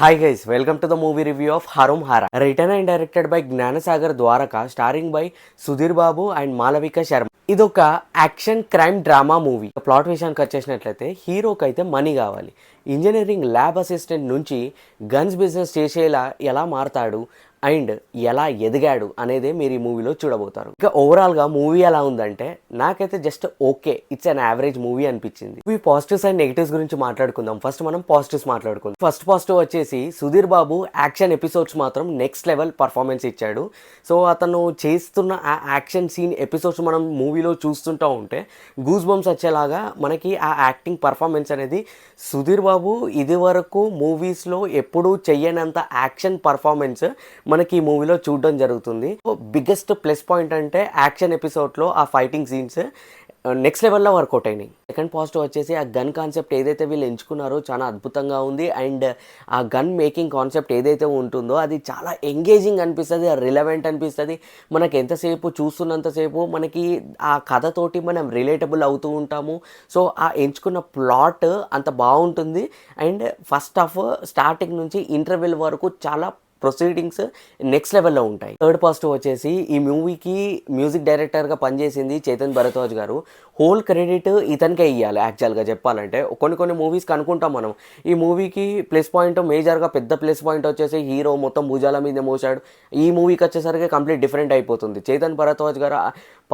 Hi guys, welcome to the movie review of Harum Hara. Written and directed by Gnanasagar Dwaraka, starring by Sudhir Babu and Malavika Sharma. ఇదొక action crime drama movie. Plot విషయానికి వచ్చేసినట్లయితే హీరోకి అయితే money కావాలి. Engineering lab assistant నుంచి guns business చేసేలా ఎలా మారతాడు and ఎలా ఎదిగాడు అనేదే మీరు ఈ మూవీలో చూడబోతారు. ఇక ఓవరాల్గా మూవీ ఎలా ఉందంటే నాకైతే just okay, it's an average movie అనిపించింది. మూవీ పాజిటివ్స్ అండ్ నెగిటివ్స్ గురించి మాట్లాడుకుందాం. ఫస్ట్ మనం పాజిటివ్స్ మాట్లాడుకుందాం. ఫస్ట్ పాజిటివ్ వచ్చేసి సుధీర్ బాబు యాక్షన్ ఎపిసోడ్స్ మాత్రం నెక్స్ట్ లెవెల్ పర్ఫార్మెన్స్ ఇచ్చాడు. సో అతను చేస్తున్న ఆ యాక్షన్ సీన్ ఎపిసోడ్స్ మనం మూవీలో చూస్తుంటూ ఉంటే గూస్ బంప్స్ వచ్చేలాగా మనకి ఆ యాక్టింగ్ పర్ఫార్మెన్స్ అనేది సుధీర్ బాబు ఇది వరకు మూవీస్లో ఎప్పుడూ చెయ్యనంత యాక్షన్ పర్ఫార్మెన్స్ మనకి ఈ మూవీలో చూడడం జరుగుతుంది. బిగ్గెస్ట్ ప్లస్ పాయింట్ అంటే యాక్షన్ ఎపిసోడ్లో ఆ ఫైటింగ్ సీన్స్ నెక్స్ట్ లెవెల్లో వర్కౌట్ అయినాయి. సెకండ్ పాజిటివ్ వచ్చేసి ఆ గన్ కాన్సెప్ట్ ఏదైతే వీళ్ళు ఎంచుకున్నారో చాలా అద్భుతంగా ఉంది. అండ్ ఆ గన్ మేకింగ్ కాన్సెప్ట్ ఏదైతే ఉంటుందో అది చాలా ఎంగేజింగ్ అనిపిస్తుంది, రిలవెంట్ అనిపిస్తుంది. మనకి ఎంతసేపు చూస్తున్నంతసేపు మనకి ఆ కథతోటి మనం రిలేటబుల్ అవుతూ ఉంటాము. సో ఆ ఎంచుకున్న ప్లాట్ అంత బాగుంటుంది. అండ్ ఫస్ట్ హాఫ్ స్టార్టింగ్ నుంచి ఇంటర్వెల్ వరకు చాలా ప్రొసీడింగ్స్ నెక్స్ట్ లెవెల్లో ఉంటాయి. థర్డ్ పాజిటివ్ వచ్చేసి ఈ మూవీకి మ్యూజిక్ డైరెక్టర్గా పనిచేసింది చేతన్ భరద్వాజ్ గారు. హోల్ క్రెడిట్ ఇతనికే ఇవ్వాలి యాక్చువల్గా చెప్పాలంటే. కొన్ని మూవీస్కి అనుకుంటాం మనం ఈ మూవీకి ప్లస్ పాయింట్ మేజర్గా పెద్ద ప్లస్ పాయింట్ వచ్చేసి హీరో మొత్తం భుజాల మీద మోసాడు. ఈ మూవీకి వచ్చేసరికి కంప్లీట్ డిఫరెంట్ అయిపోతుంది. చేతన్ భరద్వాజ్ గారు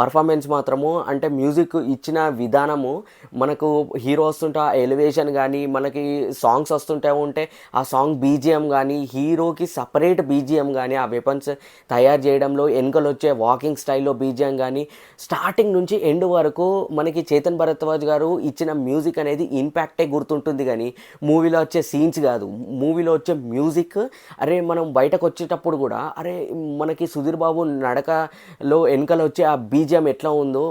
పర్ఫార్మెన్స్ మాత్రము అంటే మ్యూజిక్ ఇచ్చిన విధానము మనకు హీరో వస్తుంటే ఆ ఎలివేషన్ కానీ మనకి సాంగ్స్ వస్తుంటే ఉంటే ఆ సాంగ్ బీజిఎం కానీ హీరోకి సపరేట్ బీజిఎం కానీ ఆ వెపన్స్ తయారు చేయడంలో వెనుకలు వచ్చే వాకింగ్ స్టైల్లో బీజిఎం కానీ స్టార్టింగ్ నుంచి ఎండ్ వరకు మనకి చేతన్ భరద్వాజ్ గారు ఇచ్చిన మ్యూజిక్ అనేది ఇంపాక్టే గుర్తుంటుంది కానీ మూవీలో వచ్చే సీన్స్ కాదు. మూవీలో వచ్చే మ్యూజిక్ అరే మనం బయటకు వచ్చేటప్పుడు కూడా అరే మనకి సుధీర్ బాబు నడకలో వెనుకలు వచ్చే ఆ బీజిఎం ఎట్లా ఉందో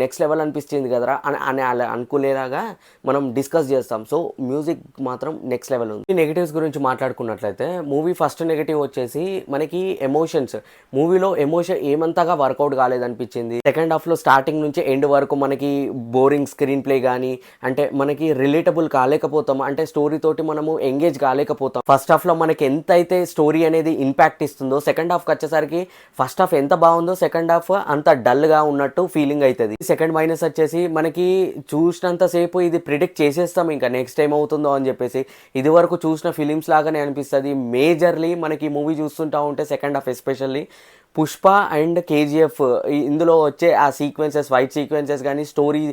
నెక్స్ట్ లెవెల్ అనిపిస్తుంది కదరా అని అలా అనుకునేలాగా మనం డిస్కస్ చేస్తాం. సో మ్యూజిక్ మాత్రం నెక్స్ట్ లెవెల్ ఉంది. ఈ నెగిటివ్స్ గురించి మాట్లాడుకున్నట్లయితే మూవీ ఫస్ట్ నెగిటివ్ వచ్చేసి మనకి ఎమోషన్స్. మూవీలో ఎమోషన్ ఏమంతగా వర్కౌట్ కాలేదనిపించింది. సెకండ్ హాఫ్లో స్టార్టింగ్ నుంచి ఎండ్ వరకు మనకి బోరింగ్ స్క్రీన్ ప్లే కానీ అంటే మనకి రిలేటబుల్ కాలేకపోతాం, అంటే స్టోరీ తోటి మనము ఎంగేజ్ కాలేకపోతాం. ఫస్ట్ హాఫ్లో మనకి ఎంత అయితే స్టోరీ అనేది ఇంపాక్ట్ ఇస్తుందో సెకండ్ హాఫ్కి వచ్చేసరికి ఫస్ట్ హాఫ్ ఎంత బాగుందో సెకండ్ హాఫ్ అంత డల్గా ఉన్నట్టు ఫీలింగ్ అవుతుంది. సెకండ్ మైనస్ వచ్చేసి మనకి చూసినంతసేపు ఇది ప్రిడిక్ట్ చేసేస్తాం ఇంకా నెక్స్ట్ టైం అవుతుందో అని చెప్పేసి ఇది వరకు చూసిన ఫిలిమ్స్ లాగానే అనిపిస్తుంది. మేజర్లీ మనకి మూవీ చూస్తుంటా ఉంటే second half especially Pushpa and KGF ఇందులో వచ్చే ఆ సీక్వెన్సెస్ ఫైట్ సీక్వెన్సెస్ కానీ స్టోరీ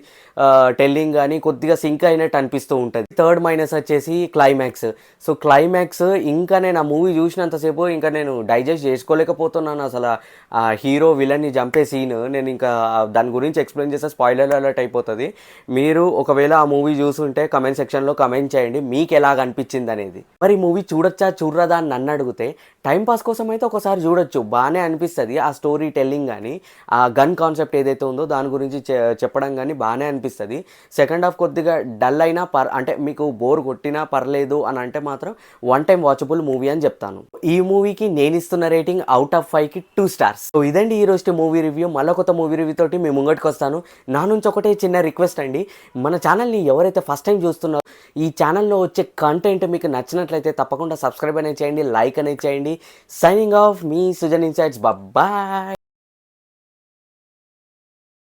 టెల్లింగ్ కానీ కొద్దిగా సింక్ అయినట్టు అనిపిస్తూ ఉంటుంది. థర్డ్ మైనస్ వచ్చేసి క్లైమాక్స్. సో క్లైమాక్స్ ఇంకా నేను ఆ మూవీ చూసినంతసేపు ఇంకా నేను డైజెస్ట్ చేసుకోలేకపోతున్నాను. అసలు ఆ హీరో విలన్ని చంపే సీన్ నేను ఇంకా దాని గురించి ఎక్స్ప్లెయిన్ చేస్తే స్పాయిలర్ అలర్ట్ అయిపోతుంది. మీరు ఒకవేళ ఆ మూవీ చూసుంటే కమెంట్ సెక్షన్లో కమెంట్ చేయండి మీకు ఎలాగ అనిపించింది అనేది. మరి మూవీ చూడొచ్చా చూడదా అని నన్ను అడిగితే టైంపాస్ కోసం అయితే ఒకసారి చూడొచ్చు, బాగానే అనిపిస్తుంది. ఆ స్టోరీ టెల్లింగ్ కానీ ఆ గన్ కాన్సెప్ట్ ఏదైతే ఉందో దాని గురించి చెప్పడం కానీ బాగానే అనిపిస్తుంది. సెకండ్ హాఫ్ కొద్దిగా డల్ అయినా అంటే మీకు బోర్ కొట్టినా పర్లేదు అని అంటే మాత్రం వన్ టైం వాచబుల్ మూవీ అని చెప్తాను. ఈ మూవీకి నేను ఇస్తున్న రేటింగ్ అవుట్ ఆఫ్ 5కి 2 స్టార్స్. సో ఇదండి ఈ రోజు మూవీ రివ్యూ. మళ్ళీ కొత్త మూవీ రివ్యూ తోటి మేము ముంగటికి వస్తాను. నా నుంచి ఒకటే చిన్న రిక్వెస్ట్ అండి, మన ఛానల్ని ఎవరైతే ఫస్ట్ టైం చూస్తున్నారో ఈ ఛానల్లో వచ్చే కంటెంట్ మీకు నచ్చినట్లయితే తప్పకుండా సబ్స్క్రైబ్ అనేది చేయండి, లైక్ అనేది చేయండి. సైనింగ్ ఆఫ్ మీ సుజన్ ఇన్సైట్స్. బాయ్.